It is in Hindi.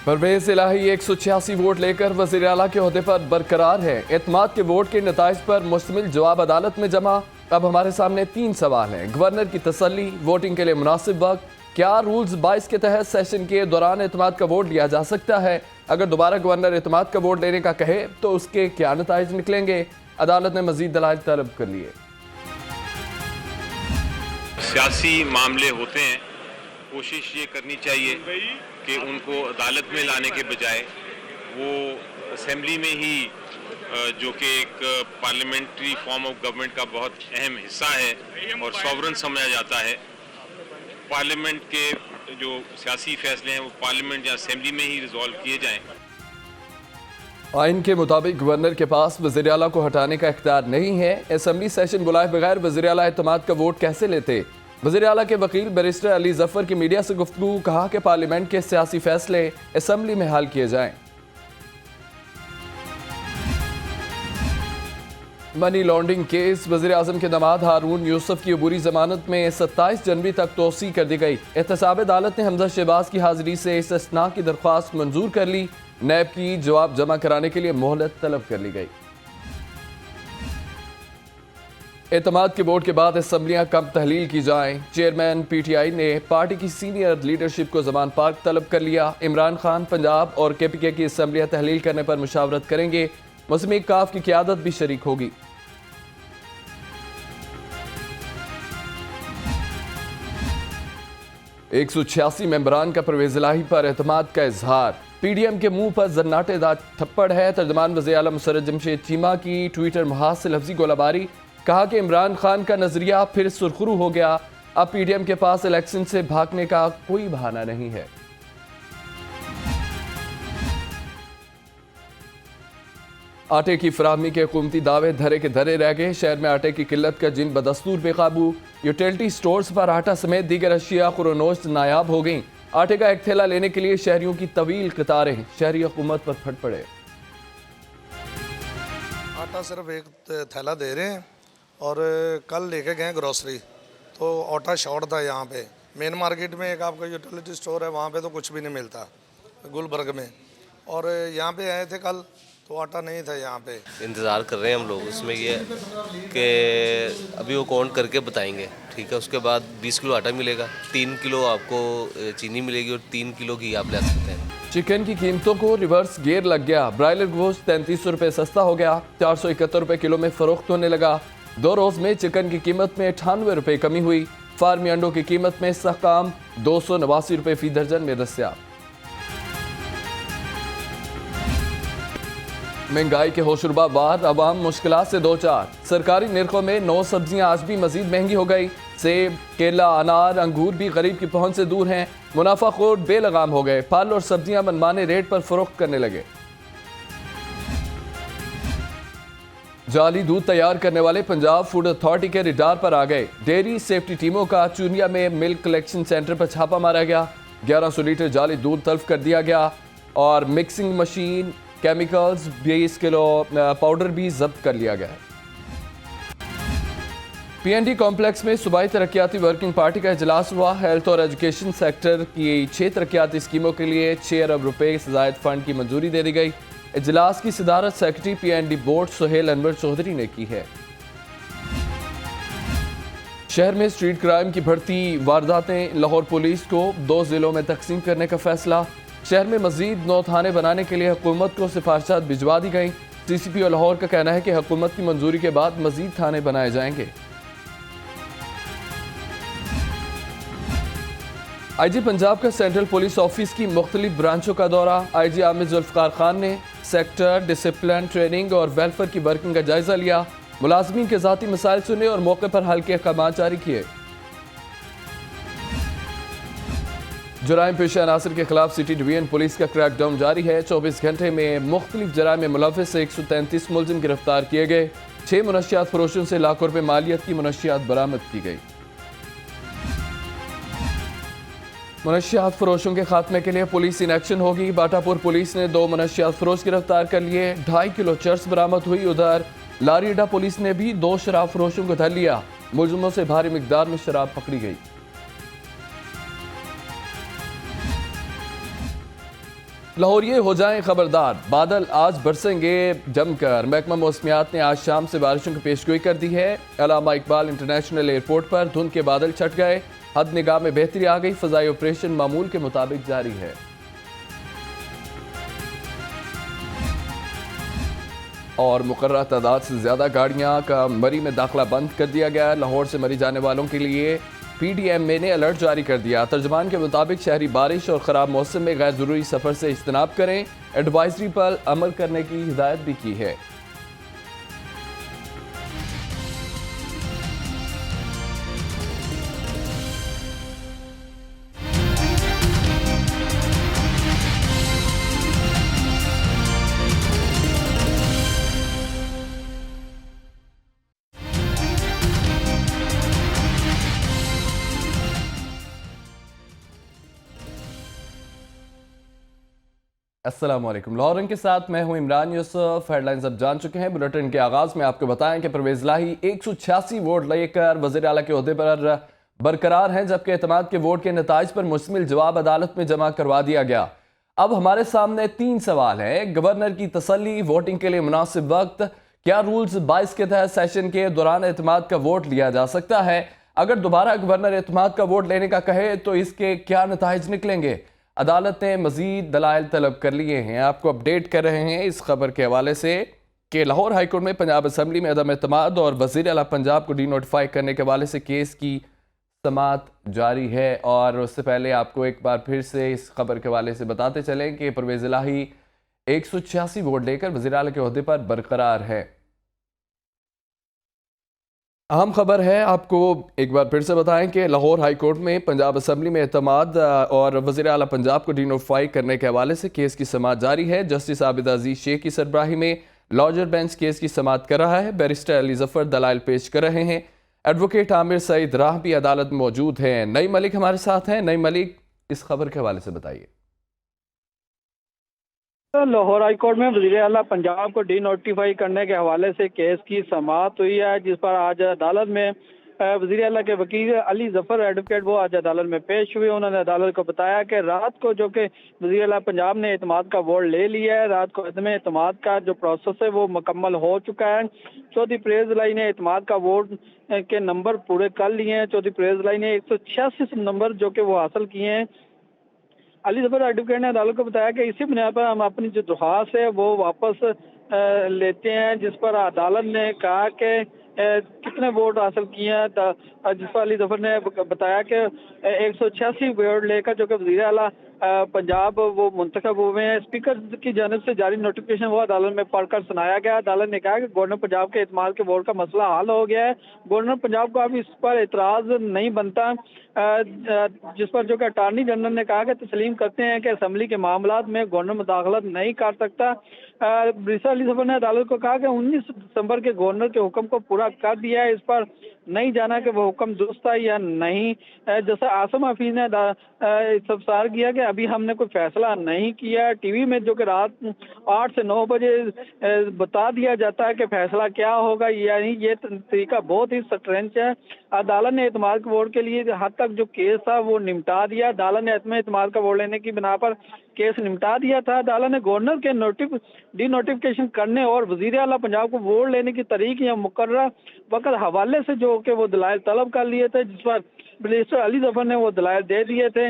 परवेज इलाही 186 वोट लेकर वज़ीर आला के ओहदे पर बरकरार है। एतमाद के वोट के नताइज पर मुश्तमिल जवाब अदालत में जमा। अब हमारे सामने 3 सवाल हैं। गवर्नर की तसल्ली, वोटिंग के लिए मुनासिब वक्त, क्या रूल्स 22 के तहत सेशन के दौरान एतमाद का वोट लिया जा सकता है? अगर दोबारा गवर्नर एतमाद का वोट लेने का कहे तो उसके क्या नताइज निकलेंगे? अदालत ने मजीद दलाइल तलब कर लिए। सियासी मामले होते हैं, कोशिश ये करनी चाहिए कि उनको अदालत में लाने के बजाय वो असेंबली में ही, जो कि एक पार्लियामेंट्री फॉर्म ऑफ गवर्नमेंट का बहुत अहम हिस्सा है और सॉवरन समझा जाता है, पार्लियामेंट के जो सियासी फैसले हैं वो पार्लियामेंट या असेंबली में ही रिजॉल्व किए जाएं। आइन के मुताबिक गवर्नर के पास वज़ीर आला को हटाने का इख्तियार नहीं है। असेंबली सेशन बुलाए बगैर वज़ीर आला एतमाद का वोट कैसे लेते? वज़ीर आला के वकील बैरिस्टर अली जफर की मीडिया से गुफ्तगू, कहा कि पार्लियामेंट के सियासी फैसले असेंबली में हल किए जाएं। मनी लॉन्ड्रिंग केस, वज़ीर आज़म के दामाद हारून यूसुफ की अबूरी जमानत में 27 जनवरी तक तोसी कर दी गई। एहतसाब अदालत ने हमजा शहबाज की हाजिरी से इस्तिस्ना की दरख्वास्त मंजूर कर ली। नैब की जवाब जमा कराने के लिए मोहलत तलब कर ली गई। एतमाद के वोट के बाद असम्बलियां कब तहलील की जाएं? चेयरमैन PTI ने पार्टी की सीनियर लीडरशिप को जमान पाक तलब कर लिया। इमरान खान पंजाब और KPK की असम्बलियां तहलील करने पर मुशावरत करेंगे। मुस्लिम काफ की क़यादत भी शरीक होगी। एक 186 मेंबरान का परवेज इलाही पर एतमाद का इजहार। PDM के मुंह पर जन्नाटेदार थप्पड़ है। तर्जमान वज़ीर आला मुसर्रत जमशेद चीमा की ट्विटर महाज से लफ्जी गोलाबारी, कहा कि इमरान खान का नजरिया फिर सुरखरू हो गया। अब PDM के पास इलेक्शन से भागने का कोई बहाना नहीं है। आटे की फराहमी के हुकूमती दावे धरे के धरे रह गए। शहर में आटे की किल्लत का जिन बदस्तूर बेकाबू। यूटिलिटी स्टोर्स पर आटा समेत दीगर अशिया खुरोनोश नायाब हो गई। आटे का एक थैला लेने के लिए शहरियों की तवील कतारें। शहरी हुकूमत पर फट पड़े। आटा सिर्फ एक थैला दे रहे हैं और कल लेके गए ग्रोसरी तो आटा शॉर्ट था। यहाँ पे मेन मार्केट में एक आपका यूटिलिटी स्टोर है, वहाँ पे तो कुछ भी नहीं मिलता गुलबर्ग में, और यहाँ पे आए थे कल तो आटा नहीं था। यहाँ पे इंतज़ार कर रहे हैं हम लोग। उसमें ये कि अभी वो काउंट करके बताएंगे, ठीक है। उसके बाद 20 किलो आटा मिलेगा, 3 किलो आपको चीनी मिलेगी और 3 किलो घी आप ले सकते हैं। चिकन की कीमतों को रिवर्स गियर लग गया। ब्रायलर गोश्त 3300 रुपये सस्ता हो गया, 471 रुपये किलो में फरोख्त होने लगा। 2 रोज़ में चिकन की कीमत में 98 रुपये कमी हुई। फार्मी अंडों की कीमत में इस्तेहकाम, 289 रुपये फी दर्जन में दस्तियाब। महंगाई के होशरुबा बार, अवाम मुश्किलात से दो चार। सरकारी निर्खों में 9 सब्जियां आज भी मजीद महंगी हो गई। सेब, केला, अनार, अंगूर भी गरीब की पहुंच से दूर हैं। मुनाफाखोर बेलगाम हो गए। फल और सब्जियां मनमाने रेट पर फरोख्त करने लगे। जाली दूध तैयार करने वाले पंजाब फूड अथॉरिटी के रिडार पर आ गए। डेयरी सेफ्टी टीमों का चूनिया में मिल्क कलेक्शन सेंटर पर छापा मारा गया। 1100 लीटर जाली दूध तल्फ कर दिया गया और mixing machine, chemicals, 20 kilo powder भी जब्त कर लिया गया। PND कॉम्प्लेक्स में सूबाई तरक्याती वर्किंग पार्टी का इजलास हुआ। हेल्थ और एजुकेशन सेक्टर की 6 तरक्याती स्कीमों के लिए 6 अरब रुपए से ज़ायद फंड की मंजूरी दे दी गई। इजलास की सदारत secretary PND board Suhail Anwar Chaudhry ने की है। शहर में स्ट्रीट क्राइम की बढ़ती वारदातें, लाहौर पुलिस को 2 जिलों में तकसीम करने का फैसला। शहर में मजीद 9 थाने बनाने के लिए हुकूमत को सिफारिशात भिजवा दी गई। CCPO लाहौर का कहना है कि हुकूमत की मंजूरी के बाद मजीद थाने बनाए जाएंगे। IG पंजाब का सेंट्रल पुलिस ऑफिस की मुख्तलिफ ब्रांचों का दौरा। IG आमिर जुल्फकार खान ने सेक्टर डिसिप्लिन, ट्रेनिंग और वेलफेयर की वर्किंग का जायजा लिया। मुलाजमीन के ज़ाती मसाइल सुने और मौके पर हल के अहकाम जारी किए। जराइम पेशा अनासर के खिलाफ सिटी डिवीजन पुलिस का क्रैकडाउन जारी है। 24 घंटे में मुख्तलिफ जराइम में मुलव्वस 133 मुलजिम गिरफ्तार किए गए। 6 मुनशियात फरोशों से लाखों रुपए मालियत की मुनशियात बरामद की गई। मुनशियात फरोशों के खात्मे के लिए पुलिस इन एक्शन होगी। बाटापुर पुलिस ने 2 मुनशियात फरोश गिरफ्तार कर लिए। 2.5 किलो चर्स बरामद हुई। उधर लारीडा पुलिस ने भी 2 शराब फरोशों को धर लिया। मुलजिमों से भारी मिकदार में शराब पकड़ी गई। लाहौरिये हो जाएं खबरदार, बादल आज बरसेंगे जमकर। महकमा मौसमियात ने आज शाम से बारिशों की पेशगोई कर दी है। अल्लामा इकबाल इंटरनेशनल एयरपोर्ट पर धुंध के बादल छट गए, हद निगाह में बेहतरी आ गई, फजाई ऑपरेशन मामूल के मुताबिक जारी है। और मुकर्रर तादाद से ज्यादा गाड़ियां का मरी में दाखिला बंद कर दिया गया। लाहौर से मरी जाने वालों के लिए PDMA ने अलर्ट जारी कर दिया। तर्जमान के मुताबिक शहरी बारिश और ख़राब मौसम में गैर ज़रूरी सफ़र से इज्तनाब करें। एडवाइजरी पर अमल करने की हिदायत भी की है। अस्सलाम वालेकुम। लाहौर रंग के साथ मैं हूं इमरान यूसुफ। हेडलाइंस अब जान चुके हैं। बुलेटिन के आगाज़ में आपको बताएं कि परवेज़ इलाही 186 वोट लेकर वज़ीर आला के ओहदे पर बरकरार हैं, जबकि एतमाद के वोट के नताइज पर मुश्तमिल जवाब अदालत में जमा करवा दिया गया। अब हमारे सामने 3 सवाल हैं। गवर्नर की तसल्ली, वोटिंग के लिए मुनासिब वक्त, क्या रूल्स 22 के तहत सेशन के दौरान एतमाद का वोट लिया जा सकता है? अगर दोबारा गवर्नर एतमाद का वोट लेने का कहे तो इसके क्या नताइज निकलेंगे? अदालत ने मजीद दलाइल तलब कर लिए हैं। आपको अपडेट कर रहे हैं इस खबर के हवाले से कि लाहौर हाईकोर्ट में पंजाब असम्बली में अदम एतमाद और वज़ीर आला पंजाब को डी नोटिफाई करने के हवाले से केस की समाअत जारी है। और उससे पहले आपको एक बार फिर से इस खबर के हवाले से बताते चलें कि परवेज़ इलाही 186 वोट लेकर वज़ीर आला के ओहदे पर बरकरार है। अहम खबर है, आपको एक बार फिर से बताएं कि लाहौर हाई कोर्ट में पंजाब असम्बली में एतमाद और वज़ीर आला पंजाब को डी नोटिफाई करने के हवाले से केस की समाअत जारी है। जस्टिस आबिद अजीज शेख की सरबराही में लॉजर बेंच केस की समाअत कर रहा है। बैरिस्टर अली जफर दलाइल पेश कर रहे हैं। एडवोकेट आमिर सईद राह भी अदालत में मौजूद हैं। नई मलिक हमारे साथ हैं। नई मलिक, इस खबर के हवाले से बताइए। लाहौर हाई कोर्ट में वज़ीर आला पंजाब को डी नोटिफाई करने के हवाले से केस की समाअत हुई है, जिस पर आज अदालत में वज़ीर आला के वकील अली जफर एडवोकेट वो आज अदालत में पेश हुए। उन्होंने अदालत को बताया कि रात को जो कि वज़ीर आला पंजाब ने एतमाद का वोट ले लिया है, रात को इसमें एतमाद का जो प्रोसेस है वो मुकम्मल हो चुका है। चौधरी परवेज़ इलाही ने एतमाद का वोट के नंबर पूरे कर लिए हैं। चौधरी परवेज़ इलाही ने 186 नंबर जो कि वो हासिल किए हैं। अली जफर एडवोकेट ने अदालत को बताया कि इसी बुनियाद पर हम अपनी जो दरख्वास्त है वो वापस लेते हैं, जिस पर अदालत ने कहा कि कितने वोट हासिल किए हैं। जिस पर अली जफर ने बताया कि 186 वोट लेकर जो कि वज़ीर आला पंजाब वो मुंतखब हुए हैं। स्पीकर की जानिब से जारी नोटिफिकेशन वो अदालत में पढ़कर सुनाया गया। अदालत ने कहा कि गवर्नर पंजाब के एतमाद के वोट का मसला हल हो गया है। गवर्नर पंजाब को अब इस पर एतराज़ नहीं बनता, जिस पर जो कि अटारनी जनरल ने कहा कि तस्लीम करते हैं कि असम्बली के मामलात में गवर्नर मुदाखलत नहीं कर सकता। बैरिस्टर अली जफर ने अदालत को कहा कि 19 दिसंबर के गवर्नर के हुक्म को पूरा कर दिया है, इस पर नहीं जाना कि वो हुक्म दुरुस्त था या नहीं। जैसा आसम हफीज ने इस्तफसार किया कि अभी हमने कोई फैसला नहीं किया। टीवी में जो कि रात 8 से 9 बजे बता दिया जाता है कि फैसला क्या होगा, यानी ये तरीका बहुत ही स्ट्रेंच है। अदालत ने एतमाद के वोट के लिए हद तक जो केस था वो निपटा दिया। अदालत ने एतमाद का वोट लेने की बिना पर केस निपटा दिया था। अदालत ने गवर्नर के डी नोटिफिकेशन करने और वज़ीर आला पंजाब को वोट लेने की तारीख या मुकर्रर वक्त हवाले से जो कि वो दलाइल तलब कर लिए थे, जिस पर बैरिस्टर अली जफर ने वो दलाइल दे दिए थे।